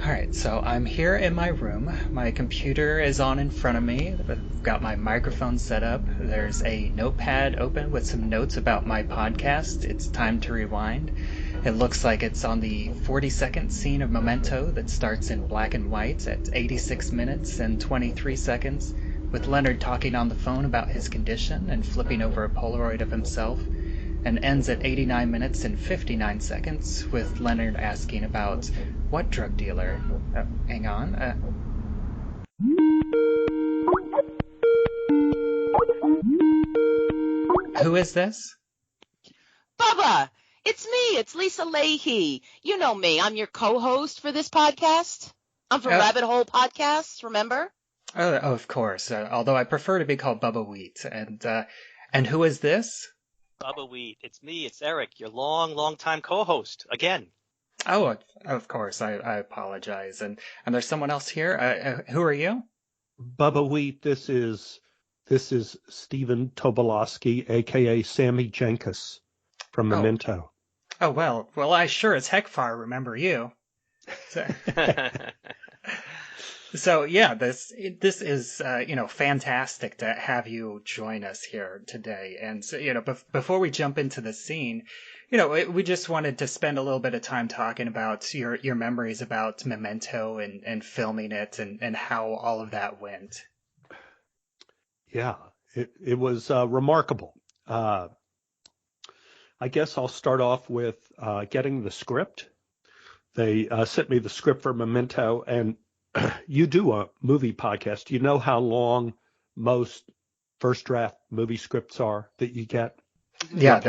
Alright, so I'm here in my room. My computer is on in front of me. I've got my microphone set up. There's a notepad open with some notes about my podcast. It's time to rewind. It looks like it's on the 42nd scene of Memento that starts in black and white at 86 minutes and 23 seconds, with Leonard talking on the phone about his condition and flipping over a Polaroid of himself, and ends at 89 minutes and 59 seconds, with Leonard asking about what drug dealer? Hang on. Who is this? Bubba, it's me. It's Lisa Leaheey. You know me. I'm your co-host for this podcast. I'm from Rabbit Hole Podcasts, remember? Oh, of course. Although I prefer to be called Bubbawheat. And who is this? Bubbawheat. It's me. It's Eric, your long time co-host again. Oh, of course. I apologize. And there's someone else here. Who are you? Bubbawheat. This is Stephen Tobolowsky, a.k.a. Sammy Jankis from Memento. Oh, well, I sure as heck far remember you. So yeah, this is fantastic to have you join us here today. And so, before we jump into the scene, we just wanted to spend a little bit of time talking about your memories about Memento and filming it and how all of that went. Yeah, it was remarkable. I guess I'll start off with getting the script. They sent me the script for Memento, and you do a movie podcast. You know how long most first draft movie scripts are that you get? Yeah,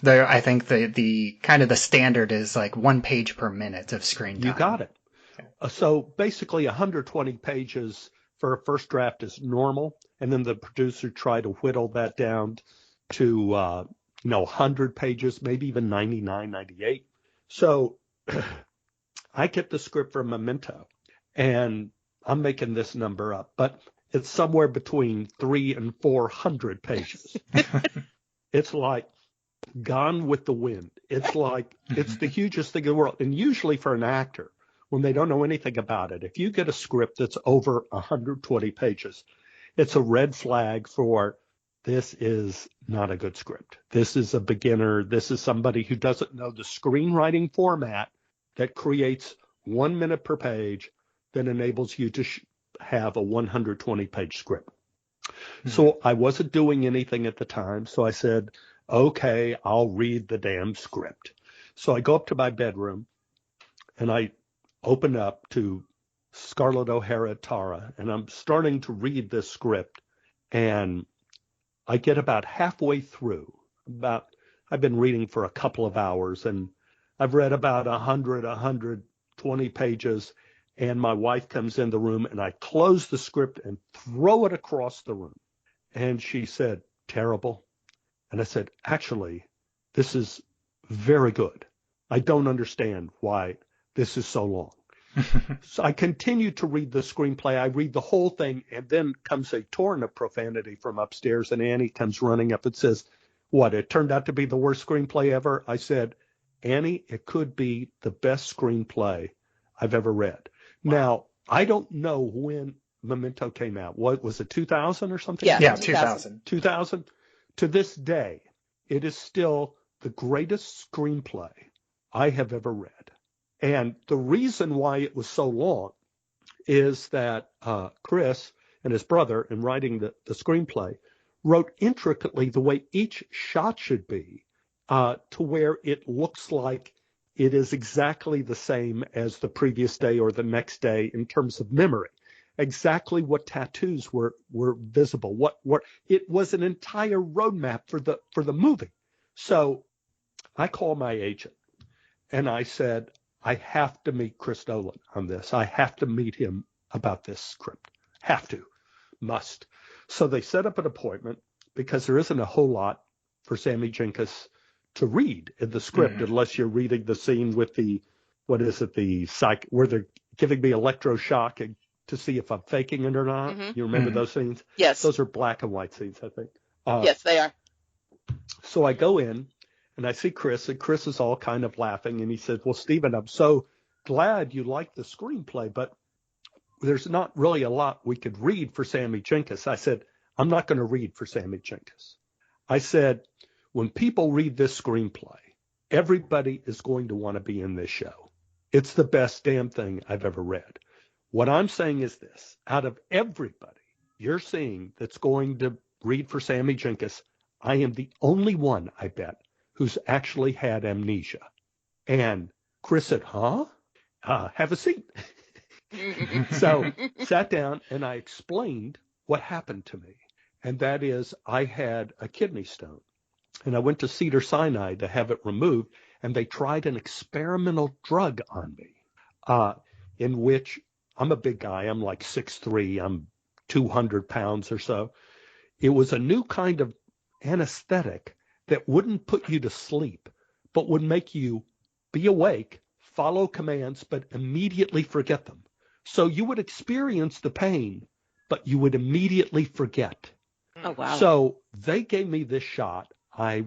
I think the kind of the standard is like 1 page per minute of screen time. You got it. So basically 120 pages for a first draft is normal, and then the producer tried to whittle that down to 100 pages, maybe even 99, 98. So I get the script for Memento, and I'm making this number up, but it's somewhere between 300 and 400 pages. It's like Gone with the Wind. It's like it's the hugest thing in the world. And usually for an actor, when they don't know anything about it, if you get a script that's over 120 pages, it's a red flag for this is not a good script. This is a beginner. This is somebody who doesn't know the screenwriting format that creates 1 minute per page that enables you to have a 120-page script. Mm-hmm. So I wasn't doing anything at the time, so I said, okay, I'll read the damn script. So I go up to my bedroom, and I open up to Scarlett O'Hara Tara, and I'm starting to read this script, and I get about halfway through. I've been reading for a couple of hours, and I've read about 120 pages, and my wife comes in the room, and I close the script and throw it across the room. And she said, terrible. And I said, actually, this is very good. I don't understand why this is so long. So I continue to read the screenplay. I read the whole thing, and then comes a torrent of profanity from upstairs, and Annie comes running up and says, what, it turned out to be the worst screenplay ever? I said, Annie, it could be the best screenplay I've ever read. Wow. Now, I don't know when Memento came out. What was it, 2000 or something? Yeah, 2000. 2000. To this day, it is still the greatest screenplay I have ever read. And the reason why it was so long is that Chris and his brother, in writing the screenplay, wrote intricately the way each shot should be to where it looks like it is exactly the same as the previous day or the next day in terms of memory. Exactly what tattoos were visible. What it was an entire roadmap for the movie. So I called my agent and I said, I have to meet Chris Nolan on this. I have to meet him about this script. Have to. Must. So they set up an appointment because there isn't a whole lot for Sammy Jankis to read in the script unless you're reading the scene with the, what is it, the psych, where they're giving me electroshock to see if I'm faking it or not. Mm-hmm. You remember those scenes? Yes. Those are black and white scenes, I think. Yes, they are. So I go in and I see Chris, and Chris is all kind of laughing, and he says, well, Stephen, I'm so glad you like the screenplay, but there's not really a lot we could read for Sammy Jankis. I said, I'm not going to read for Sammy Jankis. I said, when people read this screenplay, everybody is going to want to be in this show. It's the best damn thing I've ever read. What I'm saying is this. Out of everybody you're seeing that's going to read for Sammy Jankis, I am the only one, I bet, who's actually had amnesia. And Chris said, huh? Have a seat. So sat down and I explained what happened to me. And that is I had a kidney stone. And I went to Cedars-Sinai to have it removed. And they tried an experimental drug on me, in which I'm a big guy. I'm like 6'3". I'm 200 pounds or so. It was a new kind of anesthetic that wouldn't put you to sleep, but would make you be awake, follow commands, but immediately forget them. So you would experience the pain, but you would immediately forget. Oh, wow. So they gave me this shot. I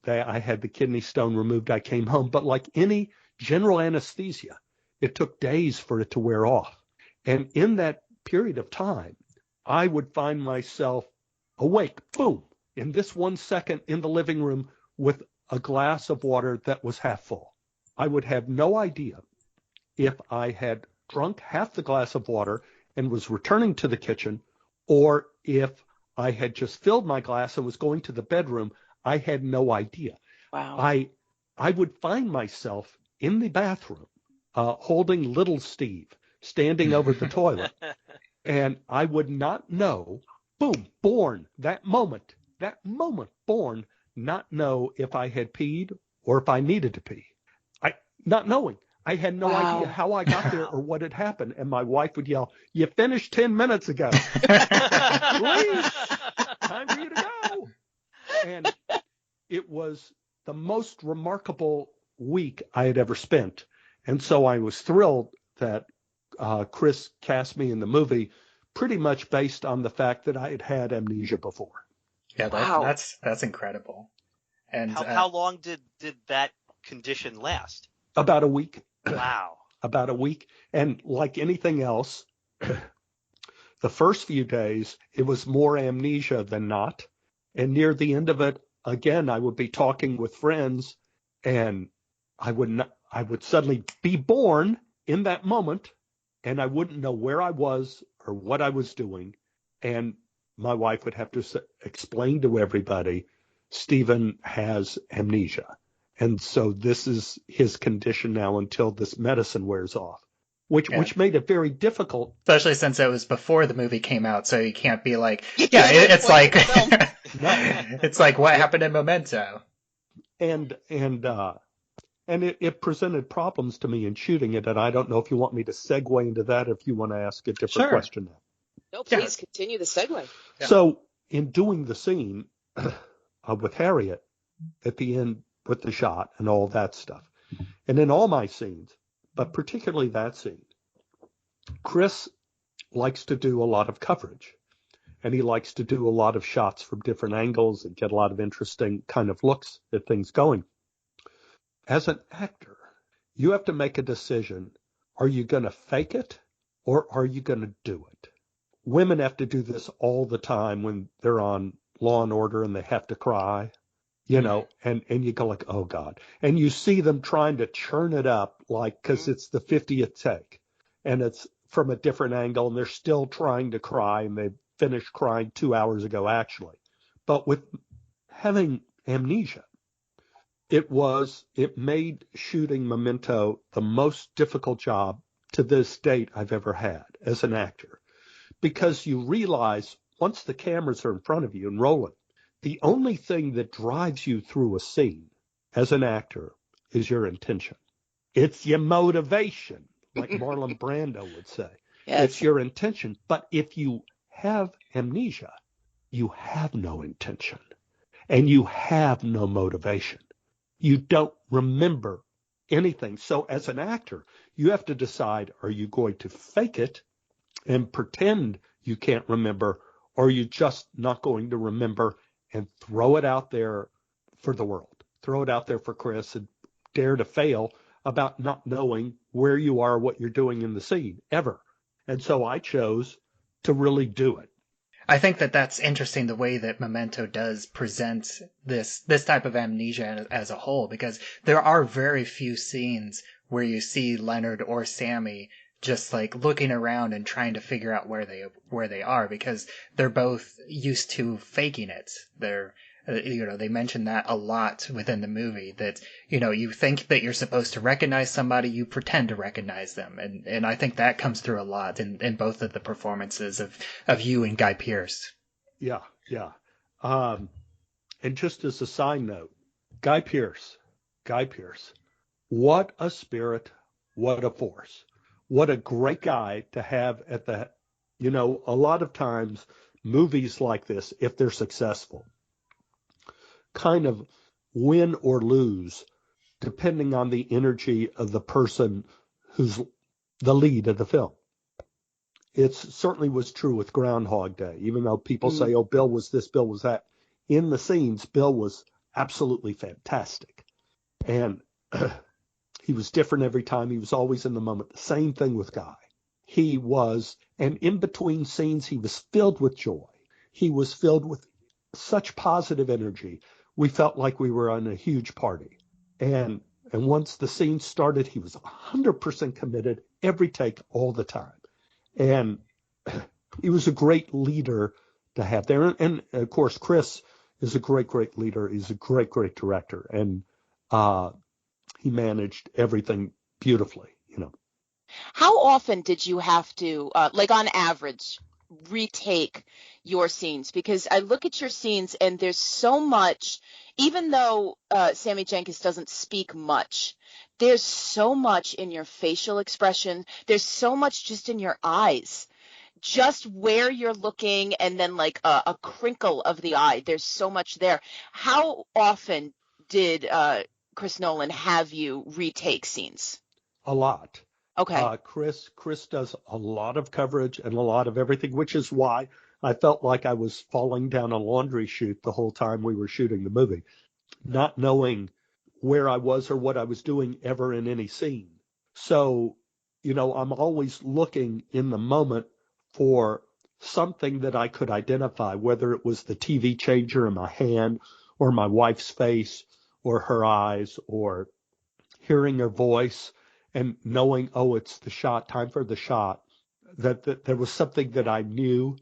had the kidney stone removed. I came home. But like any general anesthesia, it took days for it to wear off. And in that period of time, I would find myself awake, boom, in this 1 second in the living room with a glass of water that was half full. I would have no idea if I had drunk half the glass of water and was returning to the kitchen, or if I had just filled my glass and was going to the bedroom. I had no idea. Wow. I would find myself in the bathroom holding little Steve standing over the toilet, and I would not know, boom, born, that moment, born, not know if I had peed or if I needed to pee. Not knowing. I had no idea how I got there or what had happened. And my wife would yell, "You finished 10 minutes ago." Please, time for you to go. And it was the most remarkable week I had ever spent. And so I was thrilled that Chris cast me in the movie pretty much based on the fact that I had had amnesia before. Yeah, Wow. that's incredible. And how long did that condition last? About a week. Wow. About a week. And like anything else, the first few days, it was more amnesia than not. And near the end of it, again, I would be talking with friends, and I would suddenly be born in that moment, and I wouldn't know where I was or what I was doing. And my wife would have to explain to everybody, Stephen has amnesia. And so this is his condition now until this medicine wears off, which made it very difficult. Especially since it was before the movie came out, so you can't be like, it's like, it's like what happened in Memento. And it presented problems to me in shooting it, and I don't know if you want me to segue into that, if you want to ask a different question now. No, please continue the segue. Yeah. So in doing the scene with Harriet at the end with the shot and all that stuff, and in all my scenes, but particularly that scene, Chris likes to do a lot of coverage, and he likes to do a lot of shots from different angles and get a lot of interesting kind of looks at things going. As an actor, you have to make a decision. Are you going to fake it or are you going to do it? Women have to do this all the time when they're on Law and Order and they have to cry, and you go like, oh God. And you see them trying to churn it up, like, because it's the 50th take and it's from a different angle and they're still trying to cry, and they finished crying 2 hours ago, actually. But with having amnesia, it made shooting Memento the most difficult job to this date I've ever had as an actor, because you realize once the cameras are in front of you and rolling, the only thing that drives you through a scene as an actor is your intention. It's your motivation, like Marlon Brando would say. Yes. It's your intention. But if you have amnesia, you have no intention and you have no motivation. You don't remember anything. So as an actor, you have to decide, are you going to fake it and pretend you can't remember, or are you just not going to remember and throw it out there for the world? Throw it out there for Chris and dare to fail about not knowing where you are, what you're doing in the scene, ever. And so I chose to really do it. I think that that's interesting, the way that Memento does present this type of amnesia as a whole, because there are very few scenes where you see Leonard or Sammy just like looking around and trying to figure out where they are, because they're both used to faking it. They're they mention that a lot within the movie, that you think that you're supposed to recognize somebody, you pretend to recognize them, and I think that comes through a lot in both of the performances of you and Guy Pearce. Yeah. And just as a side note, Guy Pearce, what a spirit, what a force, what a great guy to have at the, a lot of times movies like this, if they're successful, kind of win or lose depending on the energy of the person who's the lead of the film. It certainly was true with Groundhog Day, even though people say, oh, Bill was this, Bill was that. In the scenes, Bill was absolutely fantastic. And he was different every time. He was always in the moment. The same thing with Guy. He was, and in between scenes, he was filled with joy. He was filled with such positive energy. We felt like we were on a huge party. And once the scene started, he was 100% committed, every take, all the time. And he was a great leader to have there. And of course, Chris is a great, great leader. He's a great, great director. And he managed everything beautifully, How often did you have to, like on average, retake your scenes? Because I look at your scenes and there's so much, even though Sammy Jankis doesn't speak much, there's so much in your facial expression. There's so much just in your eyes, just where you're looking, and then like a crinkle of the eye. There's so much there. How often did Chris Nolan have you retake scenes? A lot. Okay. Chris does a lot of coverage and a lot of everything, which is why I felt like I was falling down a laundry chute the whole time we were shooting the movie, not knowing where I was or what I was doing ever in any scene. So, I'm always looking in the moment for something that I could identify, whether it was the TV changer in my hand or my wife's face or her eyes or hearing her voice and knowing, oh, it's the shot, time for the shot, that there was something that I knew.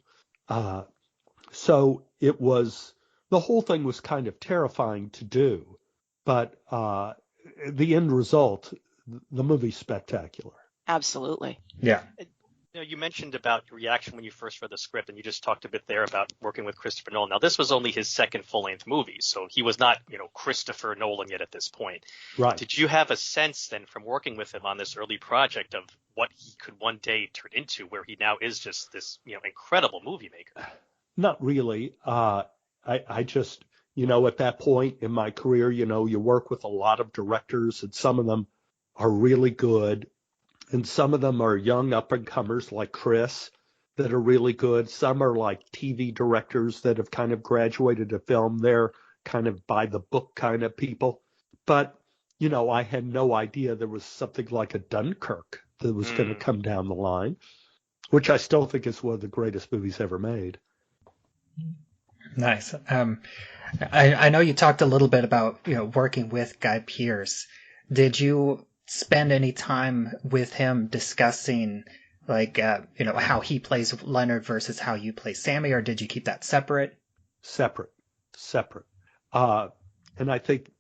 So it was, the whole thing was kind of terrifying to do, but the end result, the movie's spectacular. Absolutely. Yeah. You mentioned about your reaction when you first read the script, and you just talked a bit there about working with Christopher Nolan. Now, this was only his second full-length movie, so he was not, Christopher Nolan yet at this point. Right. Did you have a sense then from working with him on this early project of what he could one day turn into, where he now is just this, incredible movie maker? Not really. I just, at that point in my career, you work with a lot of directors, and some of them are really good. And some of them are young up-and-comers like Chris that are really good. Some are like TV directors that have kind of graduated to film. They're kind of by-the-book kind of people. But, I had no idea there was something like a Dunkirk that was going to come down the line, which I still think is one of the greatest movies ever made. Nice. I know you talked a little bit about, working with Guy Pearce. Did you spend any time with him discussing like how he plays Leonard versus how you play Sammy, or did you keep that separate? Separate. And I think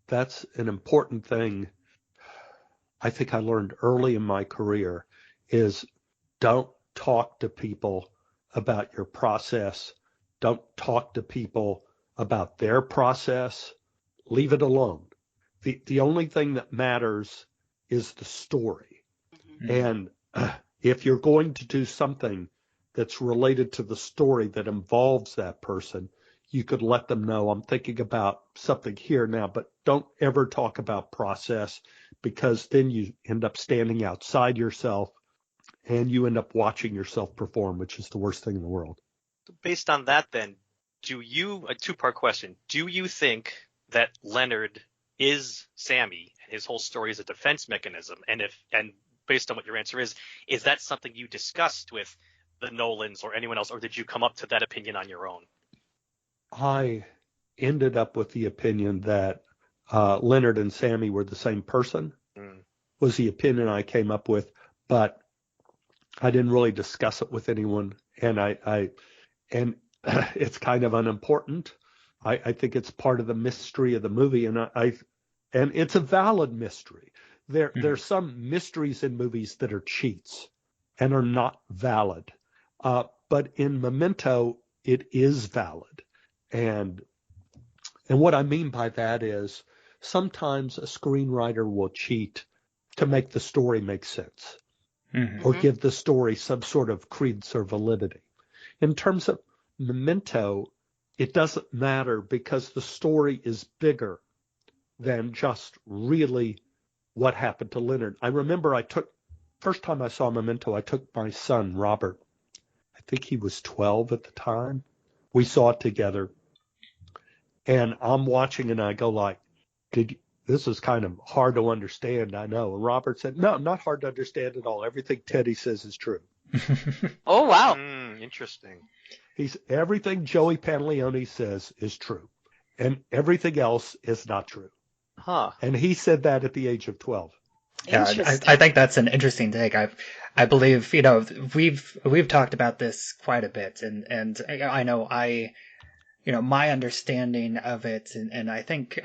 that's an important thing I think I learned early in my career is don't talk to people about your process. Don't talk to people about their process. Leave it alone. The only thing that matters is the story. Mm-hmm. And if you're going to do something that's related to the story that involves that person, you could let them know, I'm thinking about something here now, but don't ever talk about process, because then you end up standing outside yourself and you end up watching yourself perform, which is the worst thing in the world. Based on that, then, a two-part question, do you think that Leonard is Sammy, his whole story is a defense mechanism. And based on what your answer is that something you discussed with the Nolans or anyone else, or did you come up to that opinion on your own? I ended up with the opinion that Leonard and Sammy were the same person, was the opinion I came up with, but I didn't really discuss it with anyone, and and it's kind of unimportant. I think it's part of the mystery of the movie, and it's a valid mystery. There's some mysteries in movies that are cheats and are not valid, but in Memento it is valid, and what I mean by that is sometimes a screenwriter will cheat to make the story make sense or give the story some sort of credence or validity. In terms of Memento, it doesn't matter because the story is bigger than just really what happened to Leonard. I remember first time I saw Memento, I took my son, Robert. I think he was 12 at the time. We saw it together. And I'm watching and I go like, this is kind of hard to understand, I know. And Robert said, no, not hard to understand at all. Everything Teddy says is true. Oh, wow. Interesting. Everything Joey Pantaleone says is true. And everything else is not true. Huh. And he said that at the age of 12. Yeah, I think that's an interesting take. I believe, we've talked about this quite a bit, and I know my understanding of it, and I think,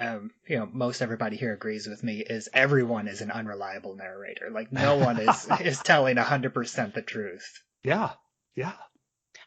most everybody here agrees with me, is everyone is an unreliable narrator. Like, no one is telling 100% the truth. Yeah.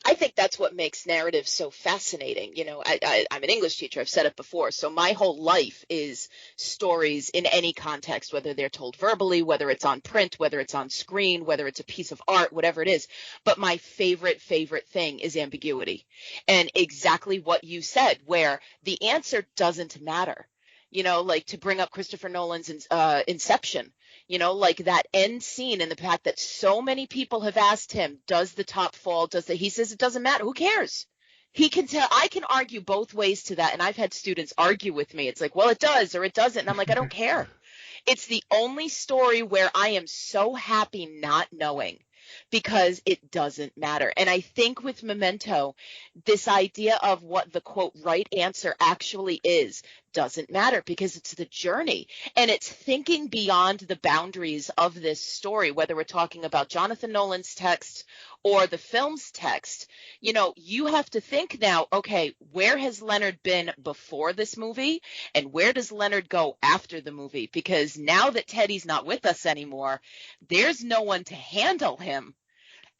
I think that's what makes narrative so fascinating. I'm an English teacher. I've said it before. So my whole life is stories in any context, whether they're told verbally, whether it's on print, whether it's on screen, whether it's a piece of art, whatever it is. But my favorite thing is ambiguity. And exactly what you said, where the answer doesn't matter. Like to bring up Christopher Nolan's Inception. Like that end scene and the fact that so many people have asked him, does the top fall? He says it doesn't matter. Who cares? He can tell. I can argue both ways to that. And I've had students argue with me. It's like, well, it does or it doesn't. And I'm like, I don't care. It's the only story where I am so happy not knowing because it doesn't matter. And I think with Memento, this idea of what the quote right answer actually is doesn't matter because it's the journey and it's thinking beyond the boundaries of this story, whether we're talking about Jonathan Nolan's text or the film's text. You have to think now, okay, where has Leonard been before this movie and where does Leonard go after the movie? Because now that Teddy's not with us anymore, there's no one to handle him.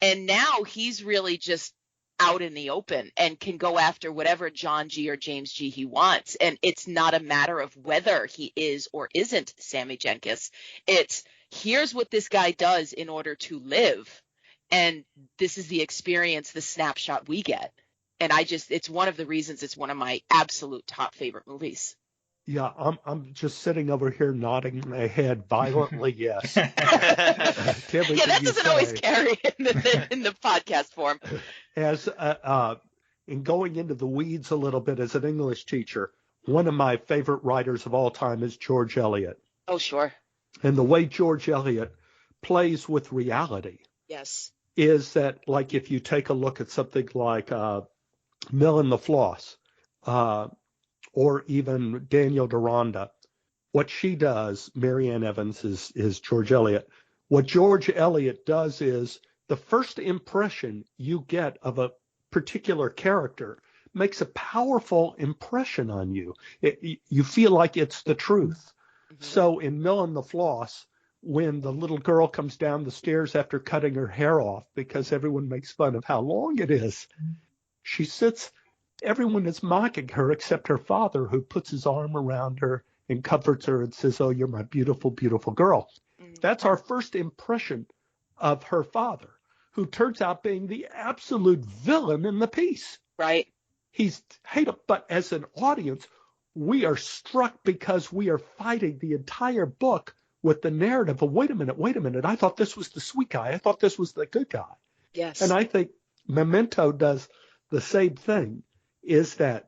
And now he's really just out in the open and can go after whatever John G or James G he wants. And it's not a matter of whether he is or isn't Sammy Jankis. It's here's what this guy does in order to live. And this is the experience, the snapshot we get. And it's one of the reasons it's one of my absolute top favorite movies. Yeah, I'm just sitting over here nodding my head violently, yes. Yeah, that doesn't always carry in the podcast form. As in going into the weeds a little bit as an English teacher, one of my favorite writers of all time is George Eliot. Oh, sure. And the way George Eliot plays with reality is that, like, if you take a look at something like Mill and the Floss, or even Daniel Deronda, what she does, Marianne Evans is George Eliot. What George Eliot does is the first impression you get of a particular character makes a powerful impression on you. You feel like it's the truth. Mm-hmm. So in Mill and the Floss, when the little girl comes down the stairs after cutting her hair off because everyone makes fun of how long it is, she sits. Everyone is mocking her except her father, who puts his arm around her and comforts her and says, oh, you're my beautiful, beautiful girl. Mm-hmm. That's our first impression of her father, who turns out being the absolute villain in the piece. Right. He's hated, but as an audience, we are struck because we are fighting the entire book with the narrative of, wait a minute, I thought this was the sweet guy. I thought this was the good guy. Yes. And I think Memento does the same thing. Is that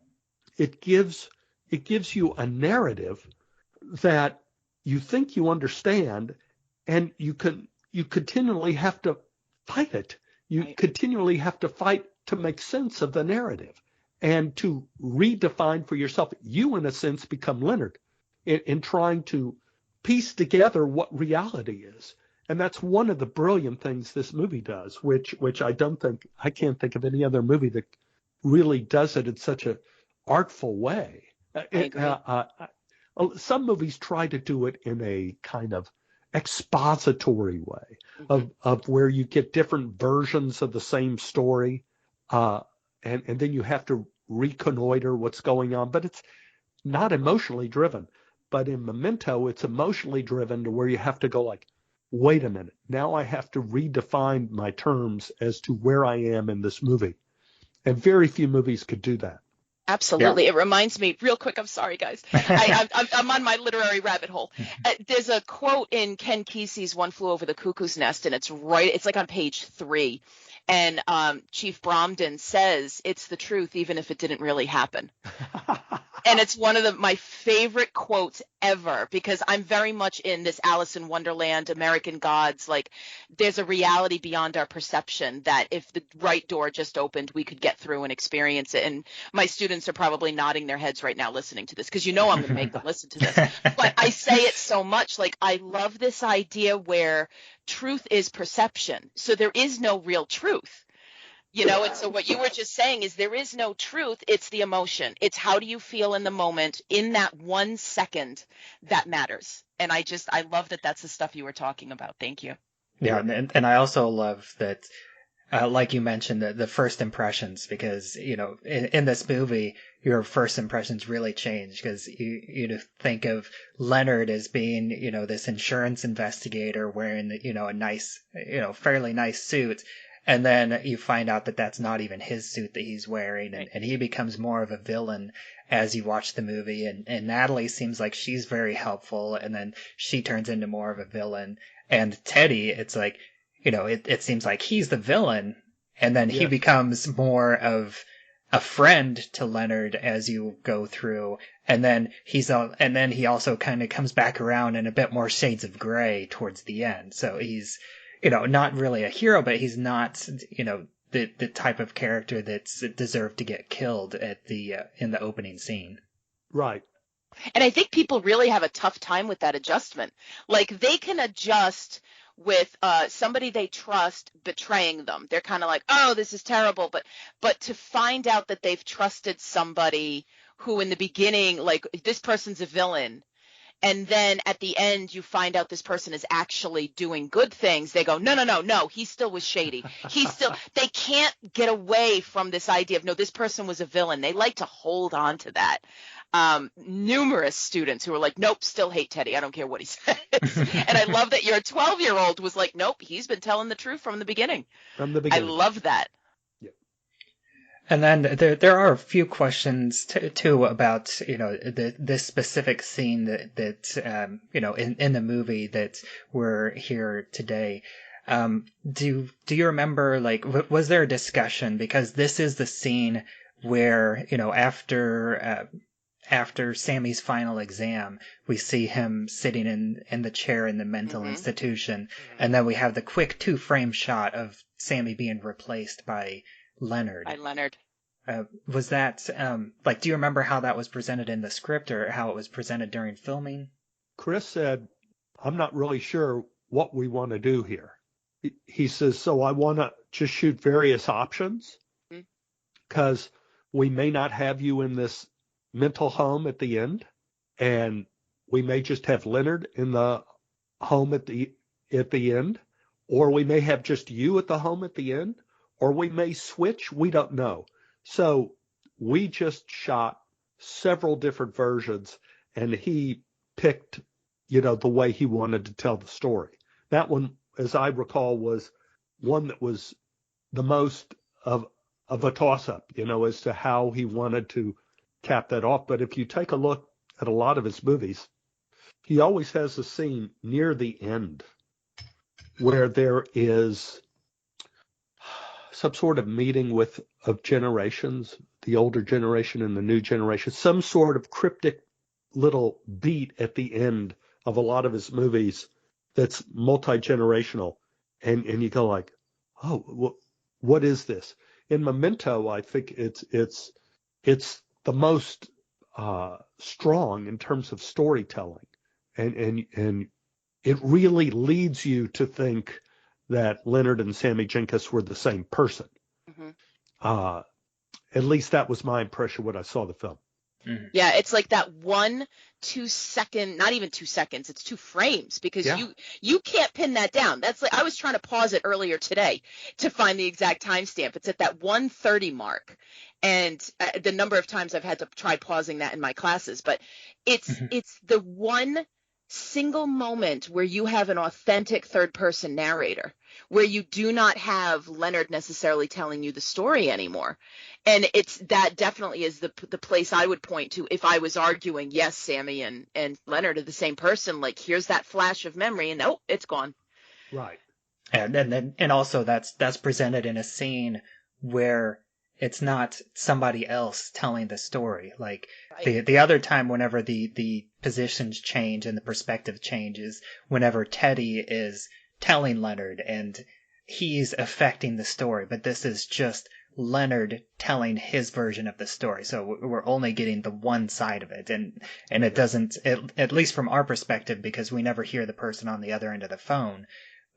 it gives you a narrative that you think you understand, and you continually have to fight it. You Right. continually have to fight to make sense of the narrative and to redefine for yourself. You, in a sense, become Leonard in trying to piece together what reality is. And that's one of the brilliant things this movie does, which I can't think of any other movie that really does it in such an artful way. I agree. Some movies try to do it in a kind of expository way of where you get different versions of the same story, and then you have to reconnoiter what's going on. But it's not emotionally driven. But in Memento, it's emotionally driven to where you have to go like, wait a minute, now I have to redefine my terms as to where I am in this movie. And very few movies could do that. Absolutely. Yeah. It reminds me, real quick, I'm sorry, guys. I'm on my literary rabbit hole. There's a quote in Ken Kesey's One Flew Over the Cuckoo's Nest, and it's like on page 3. And Chief Bromden says, it's the truth, even if it didn't really happen. And it's one of my favorite quotes ever, because I'm very much in this Alice in Wonderland, American Gods. Like, there's a reality beyond our perception that if the right door just opened, we could get through and experience it. And my students are probably nodding their heads right now listening to this, because I'm going to make them listen to this. But I say it so much. Like, I love this idea where truth is perception. So there is no real truth. And so what you were just saying is there is no truth. It's the emotion. It's how do you feel in the moment in that 1 second that matters. And I love that that's the stuff you were talking about. Thank you. Yeah. And I also love that, like you mentioned, the first impressions, because, in this movie, your first impressions really change, because you think of Leonard as being, this insurance investigator wearing, a nice, fairly nice suit. And then you find out that that's not even his suit that he's wearing, and he becomes more of a villain as you watch the movie. And Natalie seems like she's very helpful, and then she turns into more of a villain. And Teddy, it's like, it seems like he's the villain, and then he becomes more of a friend to Leonard as you go through. And then he also kind of comes back around in a bit more shades of gray towards the end. So he's, not really a hero, but he's not, the type of character that's deserved to get killed in the opening scene. Right. And I think people really have a tough time with that adjustment. Like, they can adjust with somebody they trust betraying them. They're kind of like, oh, this is terrible. But to find out that they've trusted somebody who in the beginning, like, this person's a villain, and then at the end, you find out this person is actually doing good things. They go, no, he still was shady. They can't get away from this idea of, no, this person was a villain. They like to hold on to that. Numerous students who are like, nope, still hate Teddy. I don't care what he says. And I love that your 12-year-old was like, nope, he's been telling the truth from the beginning. I love that. And then there are a few questions too about this specific scene that in the movie that we're here today. Do you remember, like, was there a discussion, because this is the scene where after Sammy's final exam, we see him sitting in the chair in the mental institution, and then we have the quick 2-frame shot of Sammy being replaced by Leonard. Was that, do you remember how that was presented in the script, or how it was presented during filming? Chris said, I'm not really sure what we want to do here. He says, so I want to just shoot various options, because we may not have you in this mental home at the end, and we may just have Leonard in the home at the end, or we may have just you at the home at the end, or we may switch. We don't know. So we just shot several different versions, and he picked, the way he wanted to tell the story. That one, as I recall, was one that was the most of a toss-up, as to how he wanted to cap that off. But if you take a look at a lot of his movies, he always has a scene near the end where there is some sort of meeting of generations, the older generation and the new generation, some sort of cryptic little beat at the end of a lot of his movies that's multi-generational, and you go like, oh, what is this? In Memento, I think it's the most strong in terms of storytelling, and it really leads you to think that Leonard and Sammy Jankis were the same person. Mm-hmm. At least that was my impression when I saw the film. Mm-hmm. Yeah, it's like that 1-2 second, not even 2 seconds, it's 2 frames, because you can't pin that down. That's like, I was trying to pause it earlier today to find the exact timestamp. It's at that 1:30 mark. And the number of times I've had to try pausing that in my classes, but it's the one single moment where you have an authentic third person narrator, where you do not have Leonard necessarily telling you the story anymore. And that definitely is the place I would point to if I was arguing, yes, Sammy and Leonard are the same person. Like, here's that flash of memory, and oh, it's gone. Right. And also that's presented in a scene where it's not somebody else telling the story. Like Right. the other time, whenever the positions change and the perspective changes, whenever Teddy is telling Leonard and he's affecting the story, but this is just Leonard telling his version of the story. So we're only getting the one side of it, and it doesn't, at least from our perspective, because we never hear the person on the other end of the phone,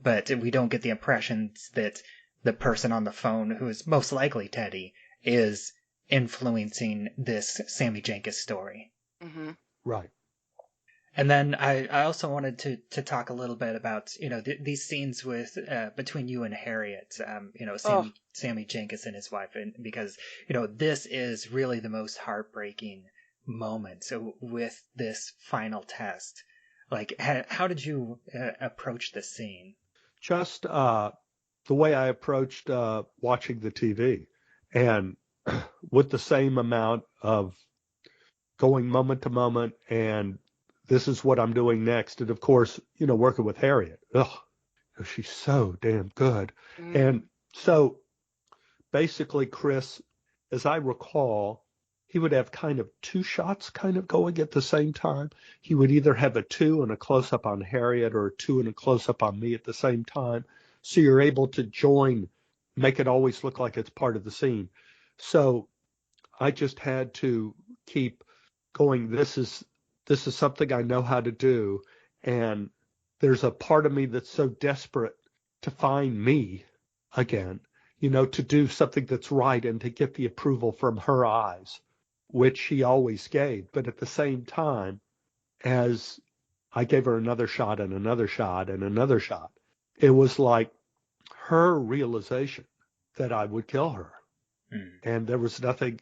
but we don't get the impressions that the person on the phone, who is most likely Teddy, is influencing this Sammy Jankis story. Mm-hmm. Right. And then I also wanted to talk a little bit about, these scenes with between you and Harriet, Sammy Jankis and his wife, and because, this is really the most heartbreaking moment. So with this final test, like, how did you approach this scene? Just the way I approached watching the TV, and with the same amount of going moment to moment, and this is what I'm doing next. And of course, working with Harriet. She's so damn good. And so basically, Chris, as I recall, he would have kind of 2 shots kind of going at the same time. He would either have a 2 and a close-up on Harriet, or a 2 and a close-up on me at the same time. So you're able to join, make it always look like it's part of the scene. So I just had to keep going, this is something I know how to do. And there's a part of me that's so desperate to find me again, to do something that's right and to get the approval from her eyes, which she always gave. But at the same time, as I gave her another shot and another shot and another shot, it was like her realization that I would kill her. And there was nothing,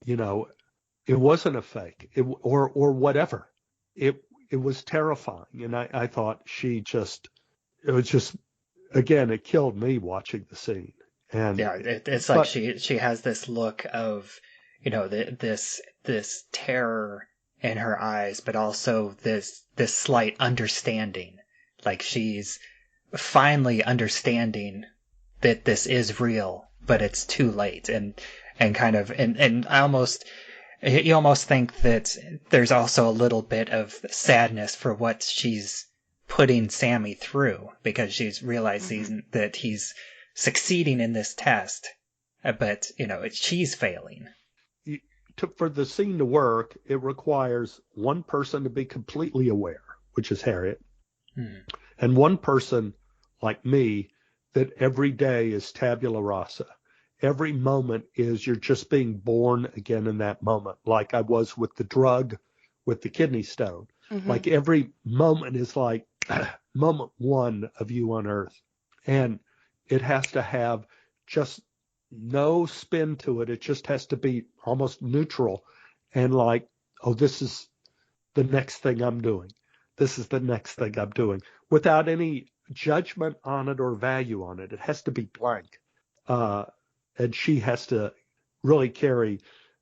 it wasn't a fake, or whatever. It was terrifying. And I thought again, it killed me watching the scene. And yeah, it's like she has this look of, this terror in her eyes, but also this slight understanding. Like she's finally understanding that this is real, but it's too late. And you almost think that there's also a little bit of sadness for what she's putting Sammy through, because she's realizing that he's succeeding in this test, but she's failing. For the scene to work, it requires one person to be completely aware, which is Harriet, and one person like me that every day is tabula rasa. Every moment is you're just being born again in that moment, like I was with the drug, with the kidney stone. Like every moment is like moment 1 of you on earth. And it has to have just no spin to it. It just has to be almost neutral and like, oh, this is the next thing I'm doing. This is the next thing I'm doing, without any judgment on it or value on it. It has to be blank. And she has to really carry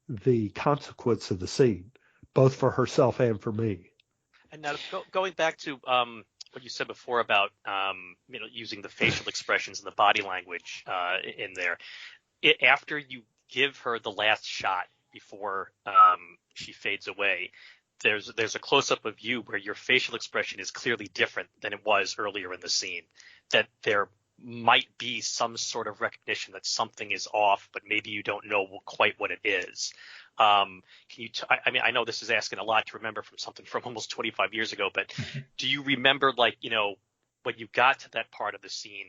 the consequence of the scene, both for herself and for me. And now going back to what you said before about using the facial expressions and the body language in there, after you give her the last shot before she fades away, there's a close-up of you where your facial expression is clearly different than it was earlier in the scene, that there might be some sort of recognition that something is off, but maybe you don't know quite what it is. Can you I mean, I know this is asking a lot to remember from something from almost 25 years ago, but do you remember, like, you know, when you got to that part of the scene,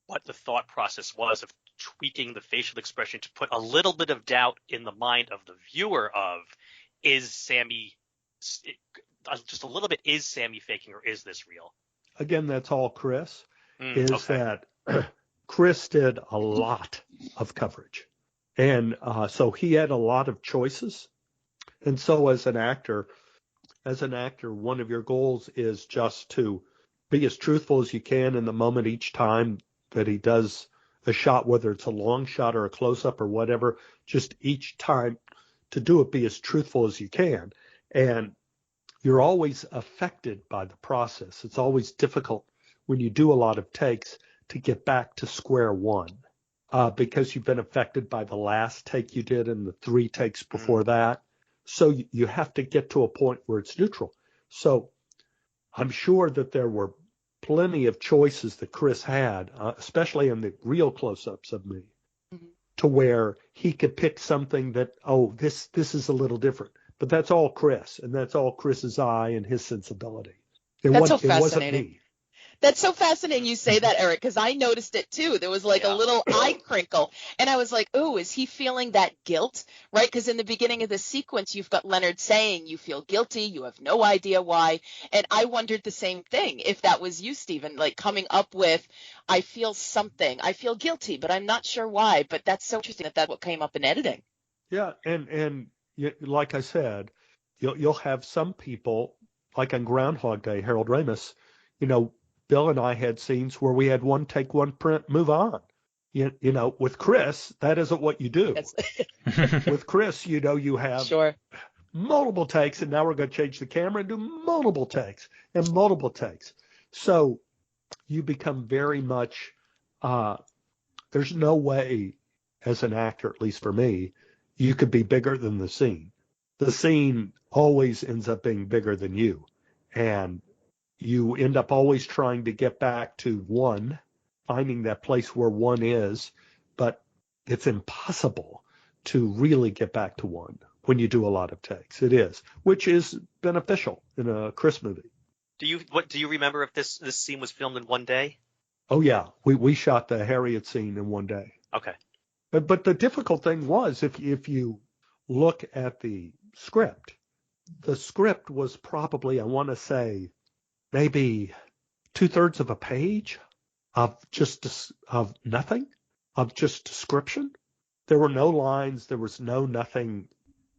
what the thought process was of tweaking the facial expression to put a little bit of doubt in the mind of the viewer of, is Sammy just a little bit, is Sammy faking or is this real? Again, that's all Chris. Okay. That Chris did a lot of coverage. And so he had a lot of choices. And so as an actor, one of your goals is just to be as truthful as you can in the moment each time that he does a shot, whether it's a long shot or a close-up or whatever, just each time to do it, be as truthful as you can. And you're always affected by the process. It's always difficult when you do a lot of takes to get back to square one because you've been affected by the last take you did and the 3 takes before that. So you have to get to a point where it's neutral. So I'm sure that there were plenty of choices that Chris had, especially in the real close-ups of me, to where he could pick something that, this is a little different. But that's all Chris, and that's all Chris's eye and his sensibility. That's so It wasn't fascinating. me. That's so fascinating you say that, Eric, because I noticed it too. There was like a little eye crinkle. And I was like, oh, is he feeling that guilt? Right? Because in the beginning of the sequence, you've got Leonard saying you feel guilty. You have no idea why. And I wondered the same thing, if that was you, Stephen, like coming up with, I feel something. I feel guilty, but I'm not sure why. But that's so interesting that that's what came up in editing. Yeah. And like I said, you'll have some people, like on Groundhog Day, Harold Ramis, Bill and I had scenes where we had one take, one print, move on. With Chris, that isn't what you do. With Chris, you have multiple takes, and now we're going to change the camera and do multiple takes and multiple takes. So you become very much, there's no way as an actor, at least for me, you could be bigger than the scene. The scene always ends up being bigger than you. And you end up always trying to get back to one, finding that place where one is, but it's impossible to really get back to one when you do a lot of takes. It is, which is beneficial in a Chris movie. Do you remember if this scene was filmed in one day? Oh yeah, we shot the Harriet scene in one day. Okay. But the difficult thing was if you look at the script was probably, I want to say, maybe 2/3 of a page of nothing, of just description. There were no lines. There was nothing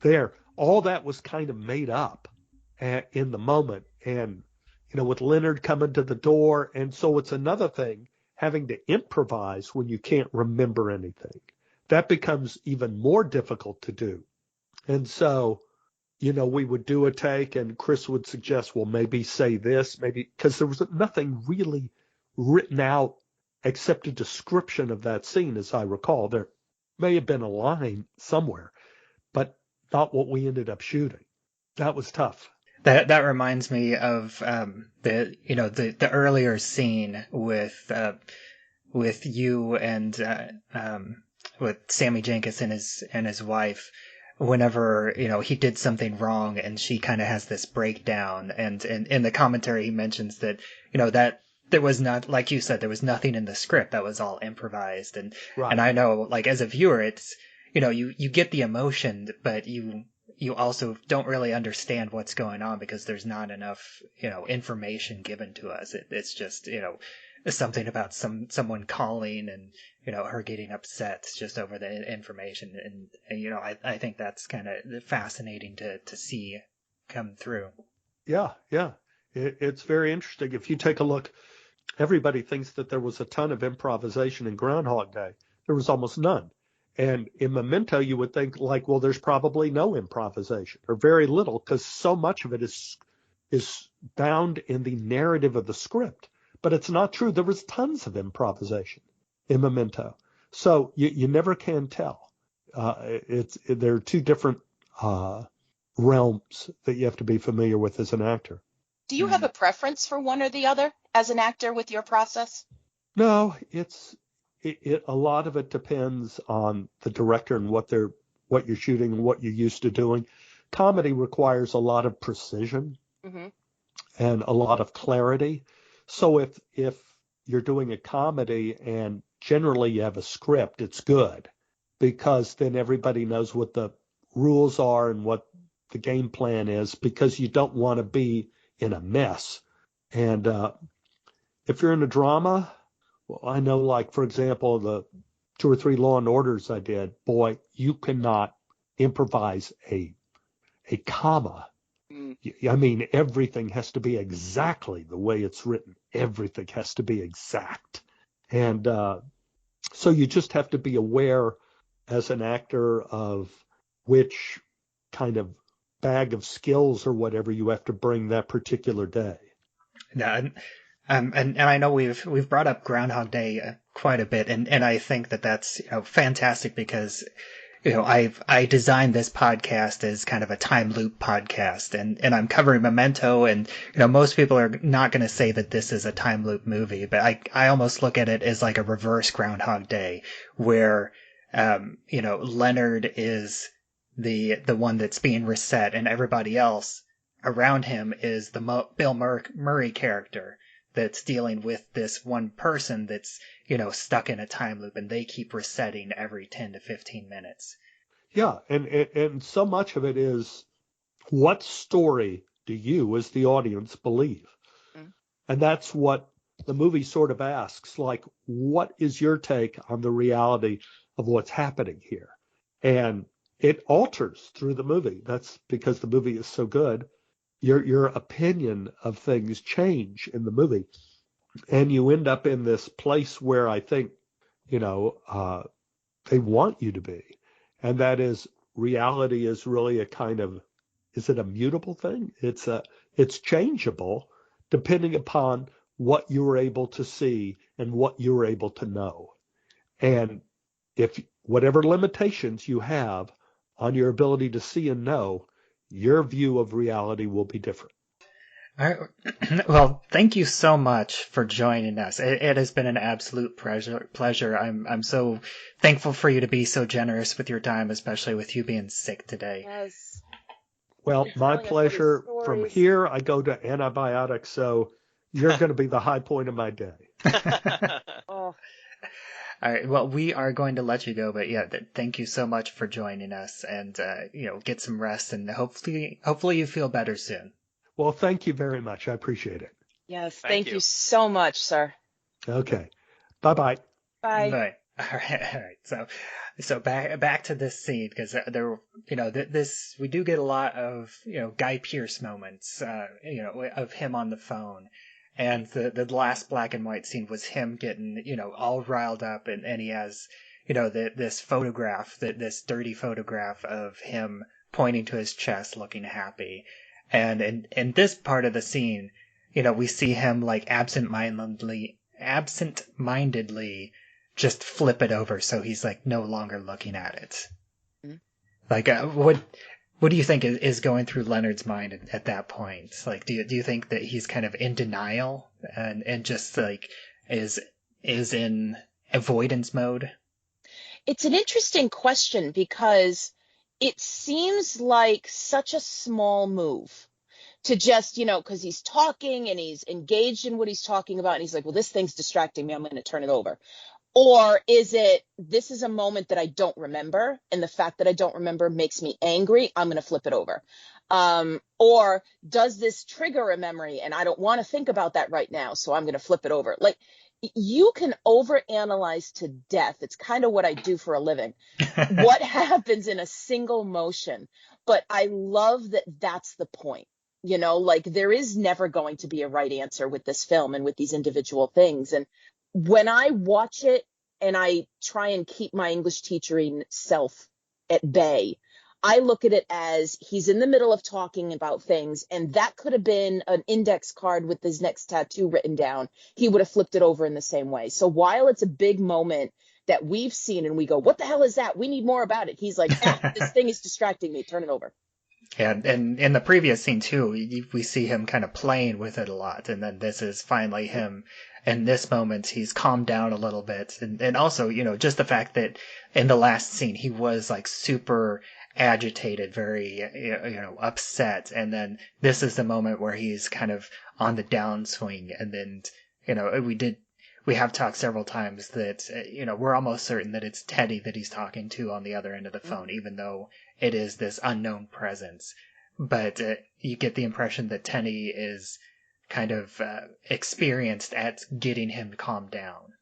there. All that was kind of made up in the moment. And, with Leonard coming to the door. And so it's another thing, having to improvise when you can't remember anything. That becomes even more difficult to do. And so, we would do a take and Chris would suggest, well, maybe say this, maybe, because there was nothing really written out except a description of that scene, as I recall. There may have been a line somewhere, but not what we ended up shooting. That was tough. That reminds me of the earlier scene with you and with Sammy Jankis and his wife. Whenever, he did something wrong and she kind of has this breakdown, and in the commentary he mentions that, that there was not, like you said, there was nothing in the script, that was all improvised. And, Right. And I know, like, as a viewer, it's, you get the emotion, but you also don't really understand what's going on because there's not enough, information given to us. It's just, something about someone calling and, her getting upset just over the information. And I think that's kind of fascinating to see come through. Yeah. It's very interesting. If you take a look, everybody thinks that there was a ton of improvisation in Groundhog Day. There was almost none. And in Memento, you would think like, well, there's probably no improvisation or very little because so much of it is bound in the narrative of the script. But it's not true. There was tons of improvisation in Memento. So you never can tell. There are two different realms that you have to be familiar with as an actor. Do you have a preference for one or the other as an actor with your process? No, a lot of it depends on the director and what you're shooting and what you're used to doing. Comedy requires a lot of precision and a lot of clarity. So if you're doing a comedy and generally you have a script, it's good because then everybody knows what the rules are and what the game plan is, because you don't want to be in a mess. And if you're in a drama, well, I know, like, for example, the 2 or 3 Law and Orders I did, boy, you cannot improvise a comma. I mean, everything has to be exactly the way it's written. Everything has to be exact. And so you just have to be aware as an actor of which kind of bag of skills or whatever you have to bring that particular day. Yeah, and I know we've brought up Groundhog Day quite a bit, and I think that's fantastic because I designed this podcast as kind of a time loop podcast, and I'm covering Memento, and most people are not going to say that this is a time loop movie, but I almost look at it as like a reverse Groundhog Day, where Leonard is the one that's being reset, and everybody else around him is the Bill Murray character that's dealing with this one person that's stuck in a time loop, and they keep resetting every 10 to 15 minutes. Yeah, and so much of it is, what story do you as the audience believe? And that's what the movie sort of asks, like, what is your take on the reality of what's happening here? And it alters through the movie. That's because the movie is so good. Your opinion of things change in the movie, and you end up in this place where I think they want you to be, and that is, reality is really a kind of, is it a mutable thing? It's changeable depending upon what you were able to see and what you were able to know, and if whatever limitations you have on your ability to see and know, your view of reality will be different. All right. Well, thank you so much for joining us. It has been an absolute pleasure. I'm so thankful for you to be so generous with your time, especially with you being sick today. Yes. Well, my pleasure. From here, I go to antibiotics, so you're going to be the high point of my day. Oh. All right. Well, we are going to let you go, but yeah, thank you so much for joining us, and get some rest, and hopefully you feel better soon. Well, thank you very much. I appreciate it. Yes, thank you so much, sir. Okay. Bye-bye. Bye. Bye. All right. So back to this scene, because there, this, we do get a lot of Guy Pearce moments, of him on the phone. And the last black and white scene was him getting, all riled up, and he has, this photograph, this dirty photograph of him pointing to his chest, looking happy. And in this part of the scene, we see him like absent-mindedly just flip it over, so he's like no longer looking at it. Mm-hmm. Like, what do you think is going through Leonard's mind at that point? Like, do you think that he's kind of in denial and just like is in avoidance mode? It's an interesting question because it seems like such a small move to just, because he's talking and he's engaged in what he's talking about, and he's like, well, this thing's distracting me, I'm going to turn it over. Or is it, this is a moment that I don't remember, and the fact that I don't remember makes me angry, I'm going to flip it over? Or does this trigger a memory, and I don't want to think about that right now, so I'm going to flip it over? Like, you can overanalyze to death. It's kind of what I do for a living. What happens in a single motion? But I love that that's the point. Like, there is never going to be a right answer with this film and with these individual things. And when I watch it and I try and keep my English teachering self at bay, I look at it as he's in the middle of talking about things, and that could have been an index card with his next tattoo written down. He would have flipped it over in the same way. So while it's a big moment that we've seen and we go, what the hell is that? We need more about it. He's like, this thing is distracting me. Turn it over. And in the previous scene too, we see him kind of playing with it a lot, and then this is finally him. In this moment, he's calmed down a little bit, and also, just the fact that in the last scene he was like super agitated, very upset, and then this is the moment where he's kind of on the downswing, and then we have talked several times that we're almost certain that it's Teddy that he's talking to on the other end of the phone, even though it is this unknown presence. But you get the impression that Teddy is kind of experienced at getting him calmed down.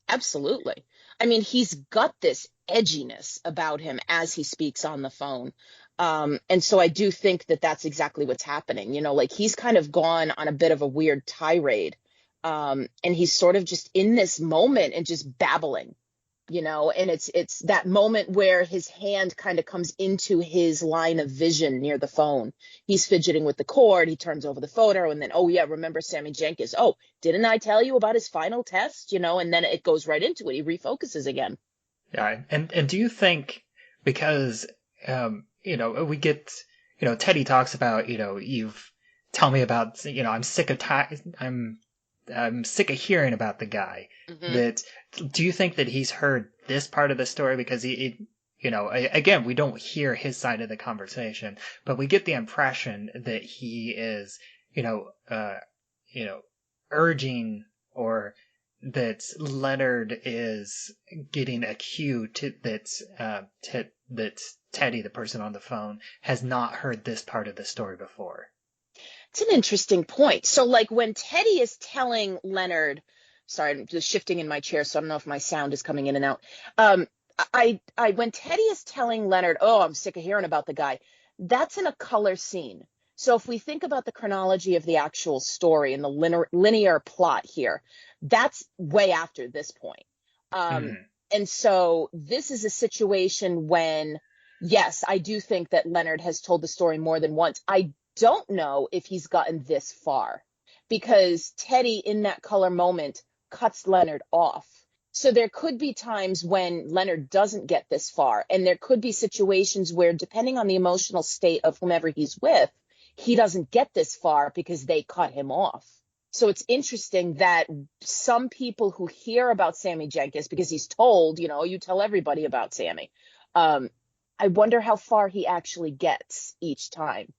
Absolutely. I mean, he's got this edginess about him as he speaks on the phone. And so I do think that that's exactly what's happening. Like he's kind of gone on a bit of a weird tirade. And he's sort of just in this moment and just babbling, and it's that moment where his hand kind of comes into his line of vision near the phone. He's fidgeting with the cord. He turns over the photo and then, oh yeah, remember Sammy Jankis? Oh, didn't I tell you about his final test? And then it goes right into it. He refocuses again. Yeah. And do you think because, we get, Teddy talks about, you've tell me about, I'm sick of hearing about the guy. Mm-hmm. That do you think that he's heard this part of the story because again, we don't hear his side of the conversation, but we get the impression that he is, urging or that Leonard is getting a cue that Teddy, the person on the phone, has not heard this part of the story before. It's an interesting point. So like when Teddy is telling Leonard, sorry, I'm just shifting in my chair, so I don't know if my sound is coming in and out. When Teddy is telling Leonard, oh, I'm sick of hearing about the guy, that's in a color scene. So if we think about the chronology of the actual story and the linear plot here, that's way after this point. And so this is a situation when, yes, I do think that Leonard has told the story more than once. I don't know if he's gotten this far because Teddy in that color moment cuts Leonard off. So there could be times when Leonard doesn't get this far, and there could be situations where, depending on the emotional state of whomever he's with, he doesn't get this far because they cut him off. So it's interesting that some people who hear about Sammy Jankis, because he's told, you tell everybody about Sammy, I wonder how far he actually gets each time.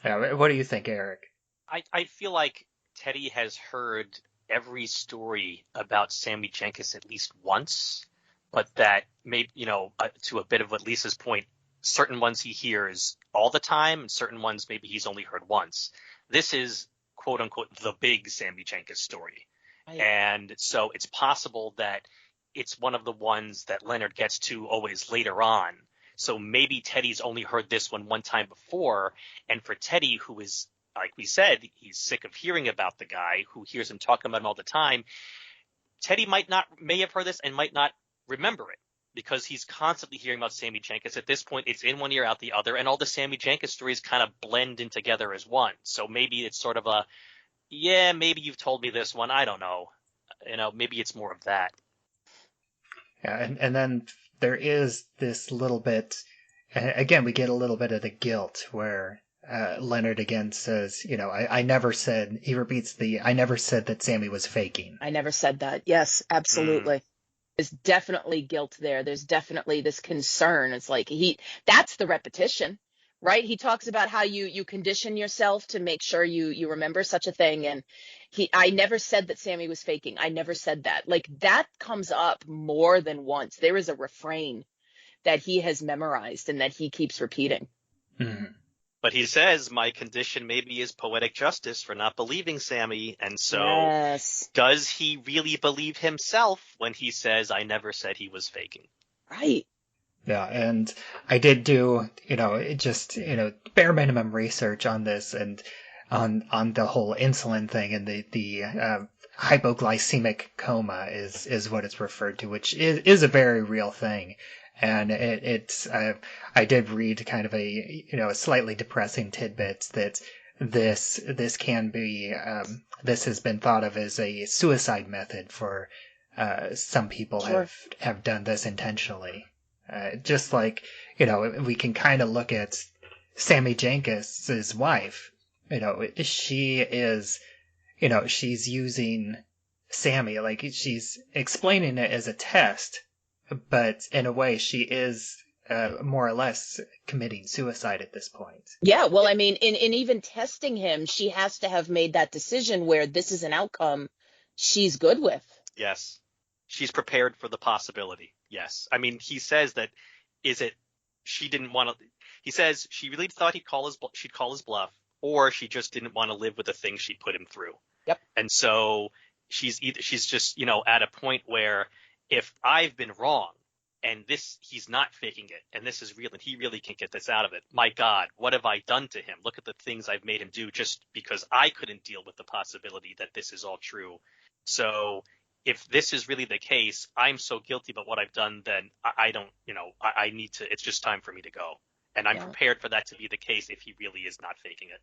Yeah, what do you think, Eric? I feel like Teddy has heard every story about Sammy Jankis at least once, but that maybe, to a bit of what Lisa's point, certain ones he hears all the time and certain ones maybe he's only heard once. This is, quote unquote, the big Sammy Jankis story. Right. And so it's possible that it's one of the ones that Leonard gets to always later on. So maybe Teddy's only heard this one time before, and for Teddy, who is, like we said, he's sick of hearing about the guy, who hears him talking about him all the time, Teddy may have heard this and might not remember it because he's constantly hearing about Sammy Jankis. At this point, it's in one ear, out the other, and all the Sammy Jankis stories kind of blend in together as one. So maybe it's sort of maybe you've told me this one, I don't know. Maybe it's more of that. Yeah, and then there is this little bit, again, we get a little bit of the guilt where Leonard again says, I never said, he repeats I never said that Sammy was faking. I never said that. Yes, absolutely. There's definitely guilt there. There's definitely this concern. It's like that's the repetition, right? He talks about how you condition yourself to make sure you remember such a thing. And I never said that Sammy was faking. I never said that. Like that comes up more than once. There is a refrain that he has memorized and that he keeps repeating. Mm-hmm. But he says, my condition maybe is poetic justice for not believing Sammy. And so yes. Does he really believe himself when he says, I never said he was faking? Right. Yeah, and I did do, bare minimum research on this and on the whole insulin thing, and the hypoglycemic coma is what it's referred to, which is a very real thing. And I did read kind of a slightly depressing tidbit that this can be this has been thought of as a suicide method for some people. Sure. have done this intentionally. Just like we can kind of look at Sammy Jankis' wife, she is, she's using Sammy, like she's explaining it as a test, but in a way she is more or less committing suicide at this point. Yeah, well, I mean, in even testing him, she has to have made that decision where this is an outcome she's good with. Yes. She's prepared for the possibility. Yes. I mean, he says that she didn't want to, he says she really thought she'd call his bluff, or she just didn't want to live with the things she put him through. Yep. And so she's just, at a point where if I've been wrong and he's not faking it and this is real and he really can't get this out of it, my God, what have I done to him? Look at the things I've made him do just because I couldn't deal with the possibility that this is all true. So if this is really the case, I'm so guilty about what I've done, then I don't, I need to, it's just time for me to go. And I'm prepared for that to be the case if he really is not faking it.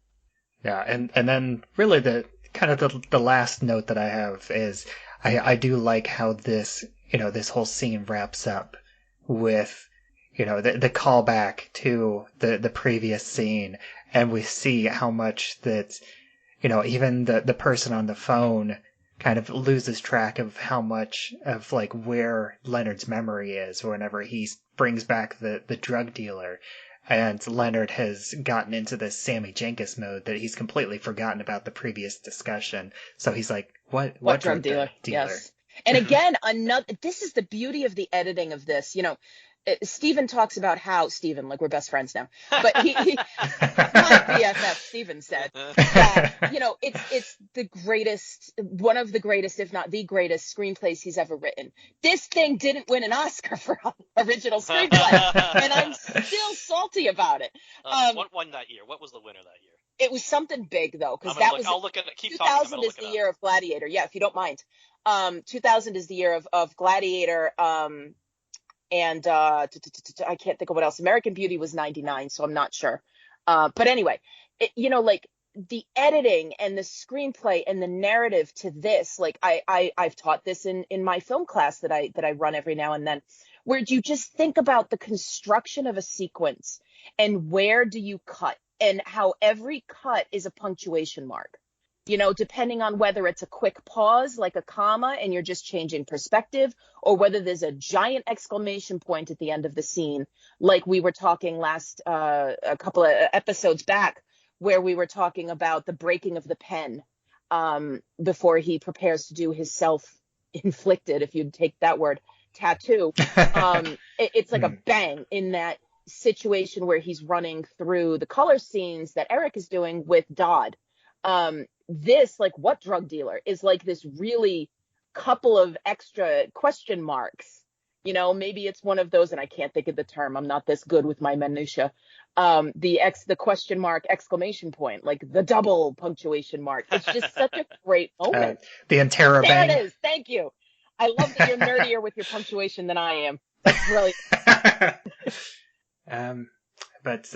Yeah, and then really the kind of the last note that I have is I do like how this, this whole scene wraps up with, the callback to the previous scene, and we see how much that, even the person on the phone kind of loses track of how much of like where Leonard's memory is whenever he brings back the drug dealer. And Leonard has gotten into this Sammy Jankis mode that he's completely forgotten about the previous discussion. So he's like, what drug dealer? Yes. And again, this is the beauty of the editing of this. Stephen talks about how Stephen, like we're best friends now, but my BFF Stephen said that, it's the greatest, one of the greatest, if not the greatest screenplays he's ever written. This thing didn't win an Oscar for original screenplay, and I'm still salty about it. What won that year? What was the winner that year? It was something big though, because I'll look at it. Keep 2000 talking, is the year of Gladiator. Yeah, if you don't mind. 2000 is the year of Gladiator. And I can't think of what else. American Beauty was 99, so I'm not sure. But anyway, like the editing and the screenplay and the narrative to this, like I've taught this in my film class that I run every now and then, where you just think about the construction of a sequence and where do you cut and how every cut is a punctuation mark. Depending on whether it's a quick pause, like a comma, and you're just changing perspective, or whether there's a giant exclamation point at the end of the scene, like we were talking last a couple of episodes back, where we were talking about the breaking of the pen before he prepares to do his self-inflicted, if you'd take that word, tattoo. It's like a bang in that situation where he's running through the color scenes that Eric is doing with Dodd. This, like, what drug dealer is like this really couple of extra question marks, maybe it's one of those, and I can't think of the term. I'm not this good with my minutia. The question mark exclamation point, like the double punctuation mark. It's just such a great moment. The interrobang. There it is. Thank you. I love that you're nerdier with your punctuation than I am. That's brilliant. But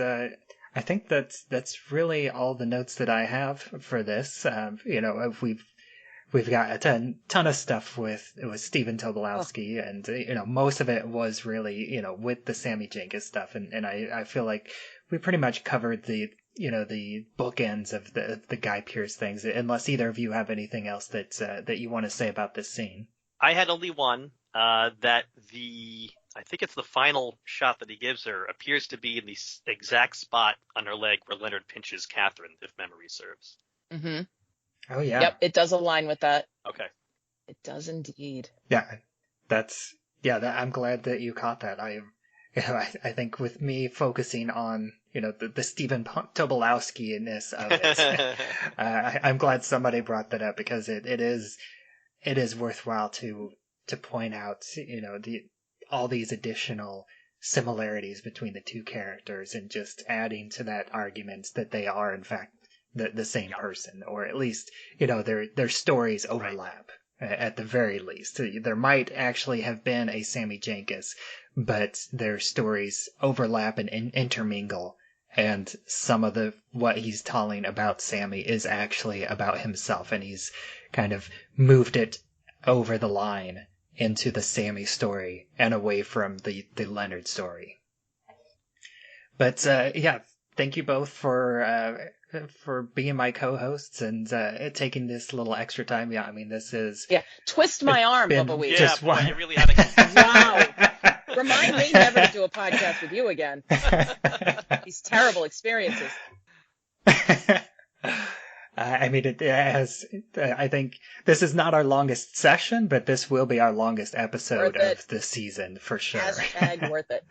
I think that's really all the notes that I have for this. We've got a ton of stuff with Stephen Tobolowsky, and most of it was really with the Sammy Jankis stuff, and I feel like we pretty much covered the bookends of the Guy Pearce things. Unless either of you have anything else that you want to say about this scene. I had only one that I think it's the final shot that he gives her appears to be in the exact spot on her leg where Leonard pinches Catherine, if memory serves. Mm-hmm. Oh, yeah. Yep, it does align with that. Okay. It does indeed. Yeah, I'm glad that you caught that. I think with me focusing on, the Stephen Tobolowsky-ness of it, I'm glad somebody brought that up, because it is worthwhile to point out, all these additional similarities between the two characters, and just adding to that argument that they are in fact the same person, or at least their stories overlap. Right. At the very least, there might actually have been a Sammy Jankis, but their stories overlap and intermingle, and some of what he's telling about Sammy is actually about himself, and he's kind of moved it over the line into the Sammy story and away from the Leonard story. But thank you both for being my co-hosts and taking this little extra time. Yeah, I mean, this is Twist my arm, Bubbawheat. Yeah, boy, you really had to. Wow. Remind me never to do a podcast with you again. These terrible experiences. I mean, it has. I think this is not our longest session, but this will be our longest episode of the season for sure. Hashtag worth it.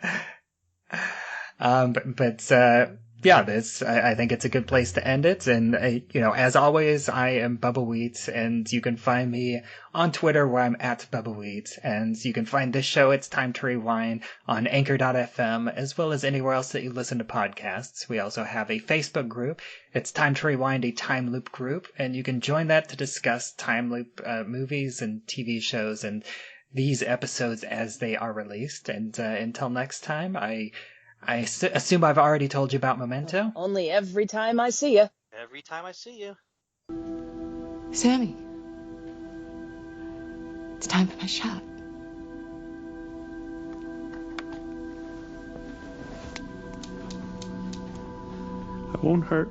Yeah, I think it's a good place to end it. And, as always, I am Bubbawheat, and you can find me on Twitter where I'm at Bubbawheat. And you can find this show, It's Time to Rewind, on Anchor.fm, as well as anywhere else that you listen to podcasts. We also have a Facebook group. It's Time to Rewind, a time loop group, and you can join that to discuss time loop movies and TV shows and these episodes as they are released. And until next time, I assume I've already told you about Memento. Only every time I see you. Every time I see you. Sammy, it's time for my shot. It won't hurt.